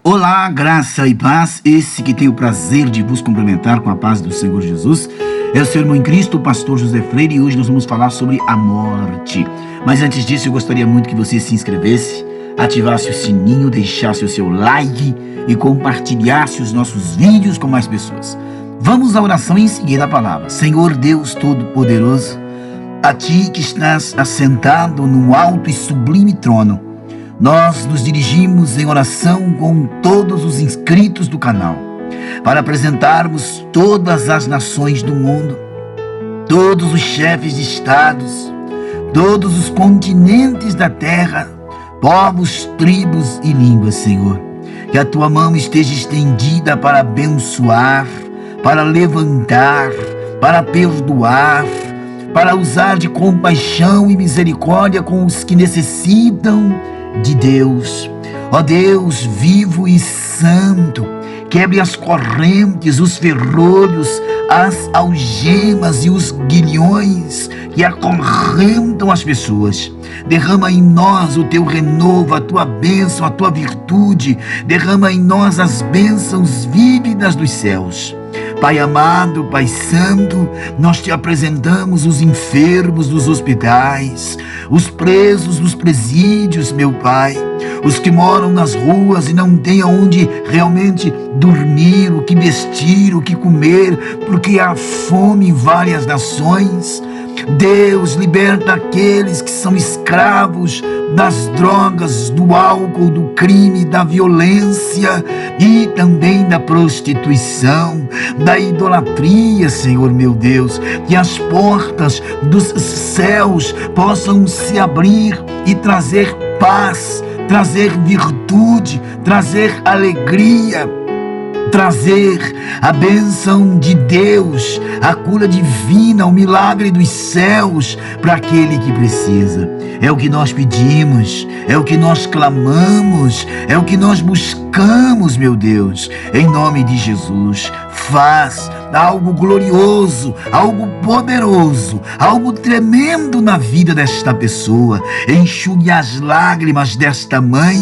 Olá, graça e paz. Esse que tem o prazer de vos cumprimentar com a paz do Senhor Jesus é o seu irmão em Cristo, o pastor José Freire, e hoje nós vamos falar sobre a morte. Mas antes disso, eu gostaria muito que você se inscrevesse, ativasse o sininho, deixasse o seu like e compartilhasse os nossos vídeos com mais pessoas. Vamos à oração e em seguida a palavra. Senhor Deus Todo-Poderoso, a Ti que estás assentado num alto e sublime trono, nós nos dirigimos em oração com todos os inscritos do canal, para apresentarmos todas as nações do mundo, todos os chefes de estados, todos os continentes da terra, povos, tribos e línguas, Senhor. Que a Tua mão esteja estendida para abençoar, para levantar, para perdoar, para usar de compaixão e misericórdia com os que necessitam de Deus. Ó Deus vivo e santo, quebre as correntes, os ferrolhos, as algemas e os grilhões que acorrentam as pessoas. Derrama em nós o Teu renovo, a Tua bênção, a Tua virtude. Derrama em nós as bênçãos vívidas dos céus. Pai amado, Pai santo, nós Te apresentamos os enfermos dos hospitais, os presos dos presídios, meu Pai, os que moram nas ruas e não têm aonde realmente dormir, o que vestir, o que comer, porque há fome em várias nações. Deus, liberta aqueles que são escravos das drogas, do álcool, do crime, da violência e também da prostituição, da idolatria, Senhor meu Deus. Que as portas dos céus possam se abrir e trazer paz, trazer virtude, trazer alegria, trazer a bênção de Deus, a cura divina, o milagre dos céus para aquele que precisa. É o que nós pedimos, é o que nós clamamos, é o que nós buscamos, meu Deus. Em nome de Jesus, faz algo glorioso, algo poderoso, algo tremendo na vida desta pessoa. Enxugue as lágrimas desta mãe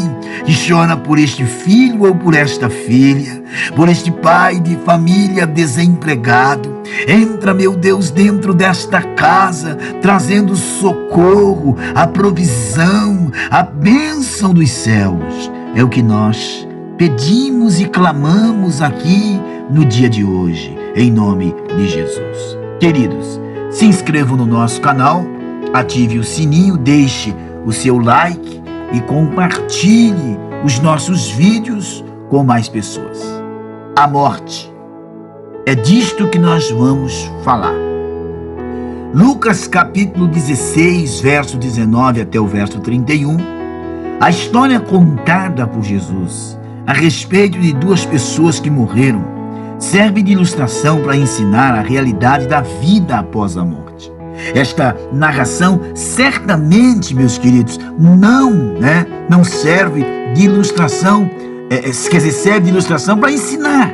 que chora por este filho ou por esta filha, por este pai de família desempregado. Entra, meu Deus, dentro desta casa, trazendo socorro, a provisão, a bênção dos céus. É o que nós pedimos e clamamos aqui no dia de hoje, em nome de Jesus. Queridos, se inscrevam no nosso canal, ative o sininho, deixe o seu like e compartilhe os nossos vídeos com mais pessoas. A morte. É disto que nós vamos falar. Lucas capítulo 16, verso 19 até o verso 31. A história contada por Jesus a respeito de duas pessoas que morreram serve de ilustração para ensinar a realidade da vida após a morte. Esta narração certamente, meus queridos, não serve de ilustração, serve de ilustração para ensinar,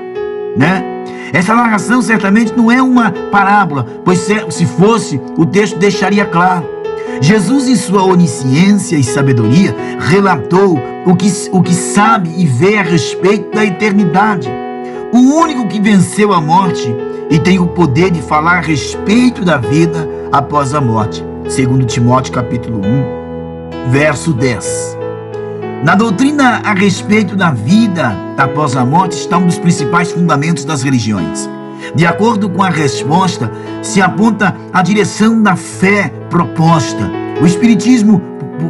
Essa narração certamente não é uma parábola, pois se fosse, o texto deixaria claro. Jesus, em sua onisciência e sabedoria, relatou o que sabe e vê a respeito da eternidade. O único que venceu a morte e tem o poder de falar a respeito da vida após a morte. 2 Timóteo capítulo 1, verso 10. Na doutrina a respeito da vida após a morte está um dos principais fundamentos das religiões. De acordo com a resposta, se aponta a direção da fé proposta. O Espiritismo,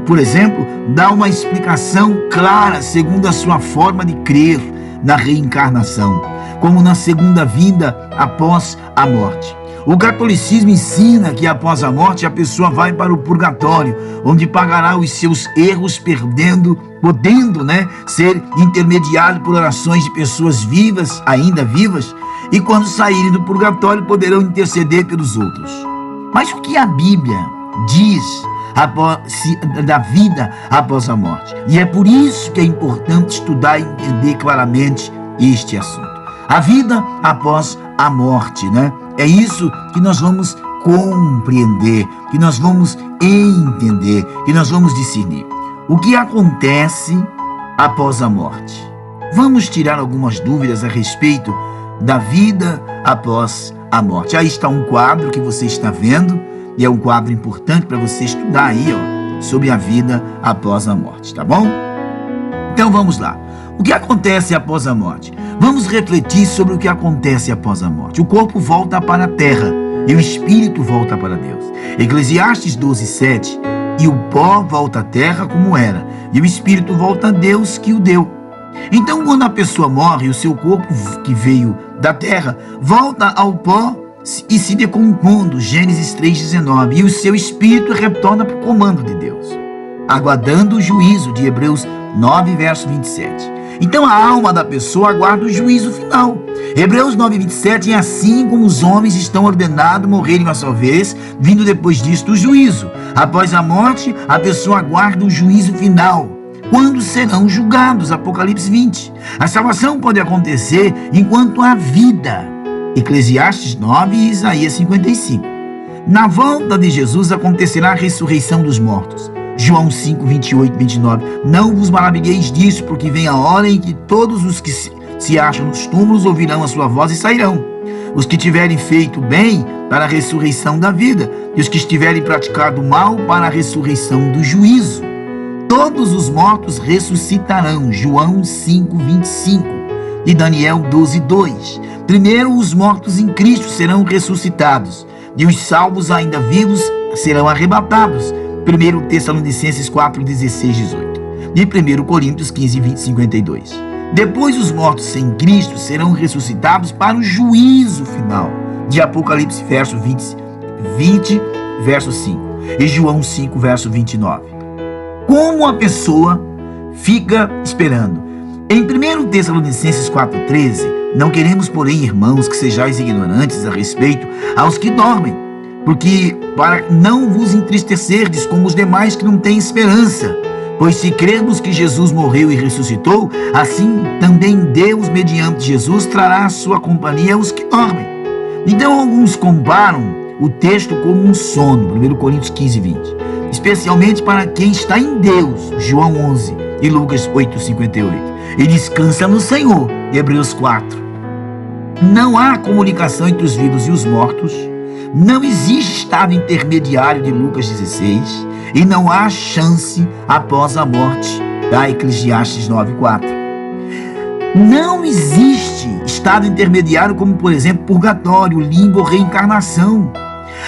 por exemplo, dá uma explicação clara segundo a sua forma de crer na reencarnação, como na segunda vinda após a morte. O catolicismo ensina que após a morte a pessoa vai para o purgatório, onde pagará os seus erros podendo ser intermediado por orações de pessoas vivas, ainda vivas, e quando saírem do purgatório poderão interceder pelos outros. Mas o que a Bíblia diz da vida após a morte? E é por isso que é importante estudar e entender claramente este assunto. A vida após a morte, É isso que nós vamos compreender, que nós vamos entender, que nós vamos discernir. O que acontece após a morte. Vamos tirar algumas dúvidas a respeito da vida após a morte. Aí está um quadro que você está vendo, e é um quadro importante para você estudar aí, sobre a vida após a morte, tá bom? Então vamos lá. O que acontece após a morte? Vamos refletir sobre o que acontece após a morte. O corpo volta para a terra e o espírito volta para Deus. Eclesiastes 12:7. E o pó volta à terra como era, e o espírito volta a Deus que o deu. Então, quando a pessoa morre, o seu corpo que veio da terra volta ao pó e se decompondo, Gênesis 3:19, e o seu espírito retorna para o comando de Deus, aguardando o juízo, de Hebreus 9, verso 27. Então a alma da pessoa aguarda o juízo final. Hebreus 9:27, e assim como os homens estão ordenados a morrerem uma só vez, vindo depois disto o juízo. Após a morte, a pessoa aguarda o juízo final, quando serão julgados, Apocalipse 20. A salvação pode acontecer enquanto há vida, Eclesiastes 9 e Isaías 55. Na volta de Jesus acontecerá a ressurreição dos mortos, João 5, 28 e 29. Não vos maravilheis disso, porque vem a hora em que todos os que se acham nos túmulos ouvirão a sua voz e sairão. Os que tiverem feito bem, para a ressurreição da vida, e os que estiverem praticado mal, para a ressurreição do juízo. Todos os mortos ressuscitarão, João 5, 25 e Daniel 12, 2. Primeiro os mortos em Cristo serão ressuscitados, e os salvos ainda vivos serão arrebatados, 1 Tessalonicenses 4, 16, 18 e 1 Coríntios 15, 20, 52. Depois os mortos sem Cristo serão ressuscitados para o juízo final, de Apocalipse verso 20, verso 5 e João 5, verso 29. Como a pessoa fica esperando? Em 1 Tessalonicenses 4,13, não queremos, porém, irmãos, que sejais ignorantes a respeito aos que dormem, porque para não vos entristecerdes como os demais que não têm esperança. Pois se cremos que Jesus morreu e ressuscitou, assim também Deus, mediante Jesus, trará a sua companhia aos que dormem. Então alguns comparam o texto como um sono, 1 Coríntios 15, 20, especialmente para quem está em Deus, João 11 e Lucas 8, 58, e descansa no Senhor, Hebreus 4. Não há comunicação entre os vivos e os mortos, não existe estado intermediário de Lucas 16, e não há chance após a morte, da Eclesiastes 9:4. Não existe estado intermediário como, por exemplo, purgatório, limbo ou reencarnação.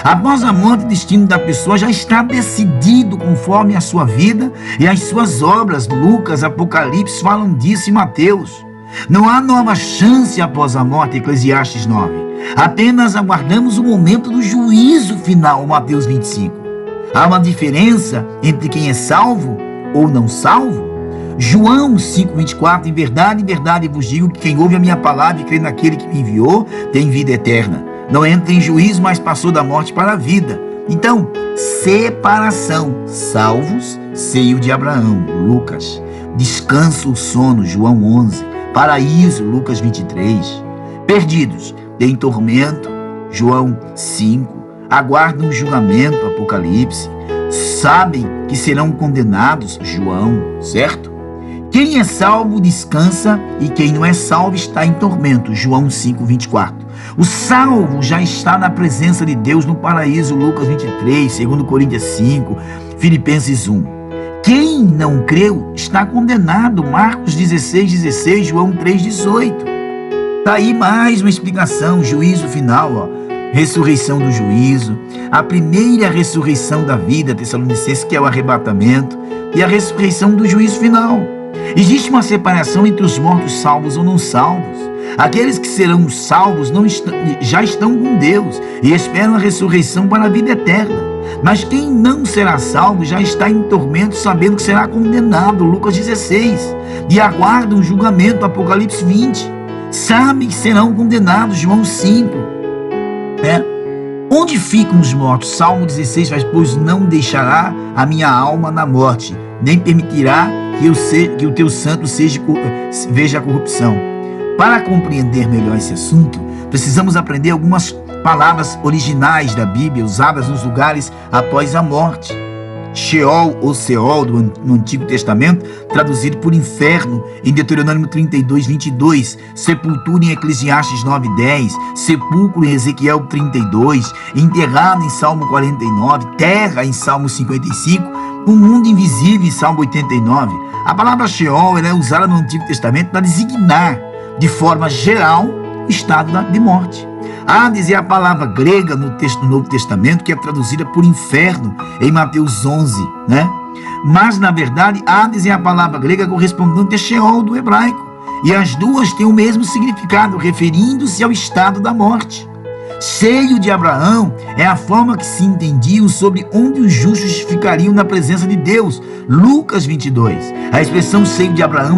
Após a morte, o destino da pessoa já está decidido conforme a sua vida e as suas obras. Lucas, Apocalipse falam disso, e Mateus. Não há nova chance após a morte, Eclesiastes 9. Apenas aguardamos o momento do juízo final, Mateus 25. Há uma diferença entre quem é salvo ou não salvo? João 5,24, em verdade vos digo que quem ouve a minha palavra e crê naquele que me enviou, tem vida eterna. Não entra em juízo, mas passou da morte para a vida. Então, separação, salvos, seio de Abraão, Lucas. Descanso, o sono, João 11. Paraíso, Lucas 23. Perdidos, em tormento, João 5. Aguardam o julgamento, Apocalipse. Sabem que serão condenados, João, certo? Quem é salvo descansa, e quem não é salvo está em tormento, João 5, 24. O salvo já está na presença de Deus no paraíso, Lucas 23, 2 Coríntios 5, Filipenses 1. Quem não creu está condenado, Marcos 16, 16, João 3, 18. Está aí mais uma explicação, juízo final, ressurreição do juízo, a primeira ressurreição da vida, Tessalonicenses, que é o arrebatamento, e a ressurreição do juízo final. Existe uma separação entre os mortos salvos ou não salvos. Aqueles que serão salvos já estão com Deus e esperam a ressurreição para a vida eterna. Mas quem não será salvo já está em tormento, sabendo que será condenado, Lucas 16, e aguarda um julgamento, Apocalipse 20. Sabem que serão condenados, João 5. Onde ficam os mortos? Salmo 16 faz: pois não deixará a minha alma na morte, nem permitirá que o teu santo veja a corrupção. Para compreender melhor esse assunto, precisamos aprender algumas palavras originais da Bíblia usadas nos lugares após a morte. Sheol ou Seol no Antigo Testamento, traduzido por inferno em Deuteronômio 32, 22, sepultura em Eclesiastes 9, 10, sepulcro em Ezequiel 32, enterrado em Salmo 49, terra em Salmo 55, um mundo invisível em Salmo 89. A palavra Sheol é usada no Antigo Testamento para designar de forma geral o estado de morte. Hades é a palavra grega no Novo Testamento que é traduzida por inferno em Mateus 11, né? Mas, na verdade, Hades é a palavra grega correspondente a Sheol do hebraico. E as duas têm o mesmo significado, referindo-se ao estado da morte. Seio de Abraão é a forma que se entendiam sobre onde os justos ficariam na presença de Deus. Lucas 22. A expressão seio de Abraão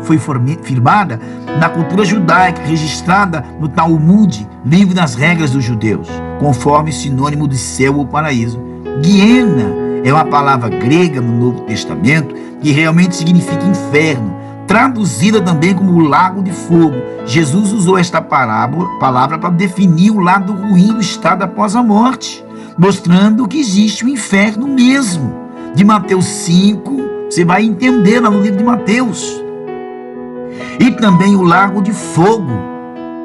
foi firmada na cultura judaica, registrada no Talmud, livro das regras dos judeus, conforme sinônimo de céu ou paraíso. Guiena é uma palavra grega no Novo Testamento que realmente significa inferno, traduzida também como o lago de fogo. Jesus usou esta palavra para definir o lado ruim do estado após a morte, mostrando que existe o inferno mesmo. De Mateus 5, você vai entender lá no livro de Mateus. E também o lago de fogo,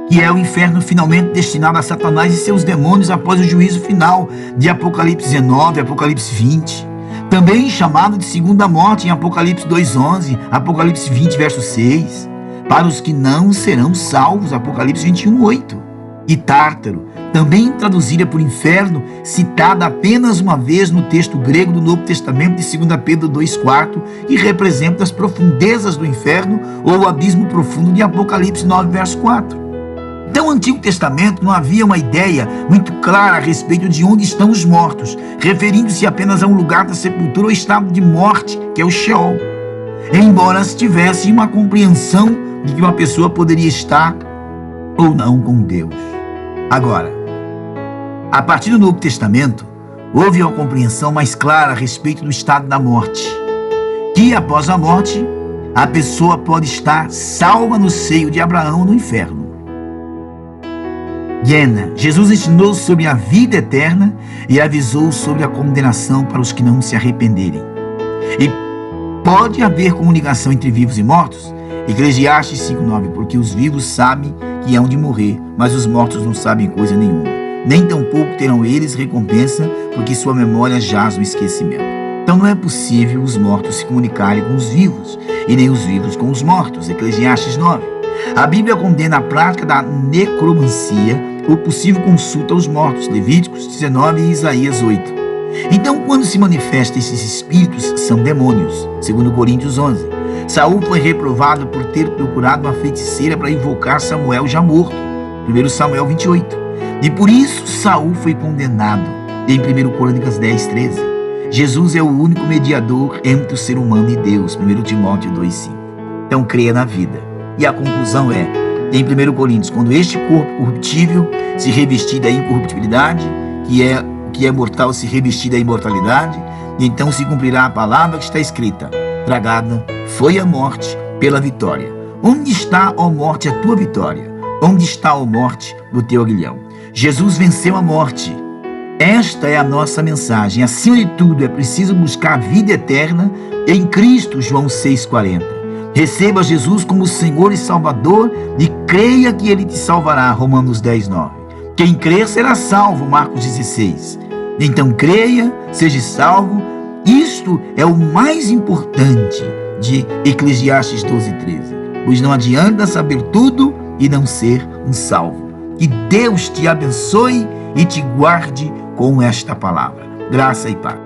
que é o inferno finalmente destinado a Satanás e seus demônios após o juízo final, de Apocalipse 19, Apocalipse 20. Também chamado de segunda morte em Apocalipse 2:11, Apocalipse 20, verso 6. Para os que não serão salvos, Apocalipse 21:8. E Tártaro, também traduzida por inferno, citada apenas uma vez no texto grego do Novo Testamento de 2 Pedro 2:4, que representa as profundezas do inferno ou o abismo profundo de Apocalipse 9, verso 4. Então, no Antigo Testamento não havia uma ideia muito clara a respeito de onde estão os mortos, referindo-se apenas a um lugar da sepultura ou estado de morte, que é o Sheol, embora se tivesse uma compreensão de que uma pessoa poderia estar ou não com Deus. Agora, a partir do Novo Testamento, houve uma compreensão mais clara a respeito do estado da morte, que após a morte, a pessoa pode estar salva no seio de Abraão no inferno. Guiena, Jesus ensinou sobre a vida eterna e avisou sobre a condenação para os que não se arrependerem. E pode haver comunicação entre vivos e mortos? Eclesiastes 5:9, porque os vivos sabem que hão de morrer, mas os mortos não sabem coisa nenhuma. Nem tampouco terão eles recompensa, porque sua memória jaz no esquecimento. Então não é possível os mortos se comunicarem com os vivos, e nem os vivos com os mortos. Eclesiastes 9. A Bíblia condena a prática da necromancia ou possível consulta aos mortos, Levíticos 19 e Isaías 8. Então, quando se manifestam esses espíritos, são demônios, segundo Coríntios 11. Saul foi reprovado por ter procurado uma feiticeira para invocar Samuel já morto, 1 Samuel 28. E por isso Saul foi condenado, em 1 Crônicas 10, 13. Jesus é o único mediador entre o ser humano e Deus, 1 Timóteo 2,5. Então, creia na vida. E a conclusão é, em 1 Coríntios, quando este corpo corruptível se revestir da incorruptibilidade, que é mortal se revestir da imortalidade, então se cumprirá a palavra que está escrita: tragada foi a morte pela vitória. Onde está, ó morte, a tua vitória? Onde está, ó morte, o teu aguilhão? Jesus venceu a morte. Esta é a nossa mensagem. Acima de tudo, é preciso buscar a vida eterna em Cristo, João 6,40. Receba Jesus como Senhor e Salvador e creia que Ele te salvará, Romanos 10:9. Quem crer será salvo, Marcos 16. Então creia, seja salvo. Isto é o mais importante de Eclesiastes 12:13. Pois não adianta saber tudo e não ser um salvo. Que Deus te abençoe e te guarde com esta palavra. Graça e paz.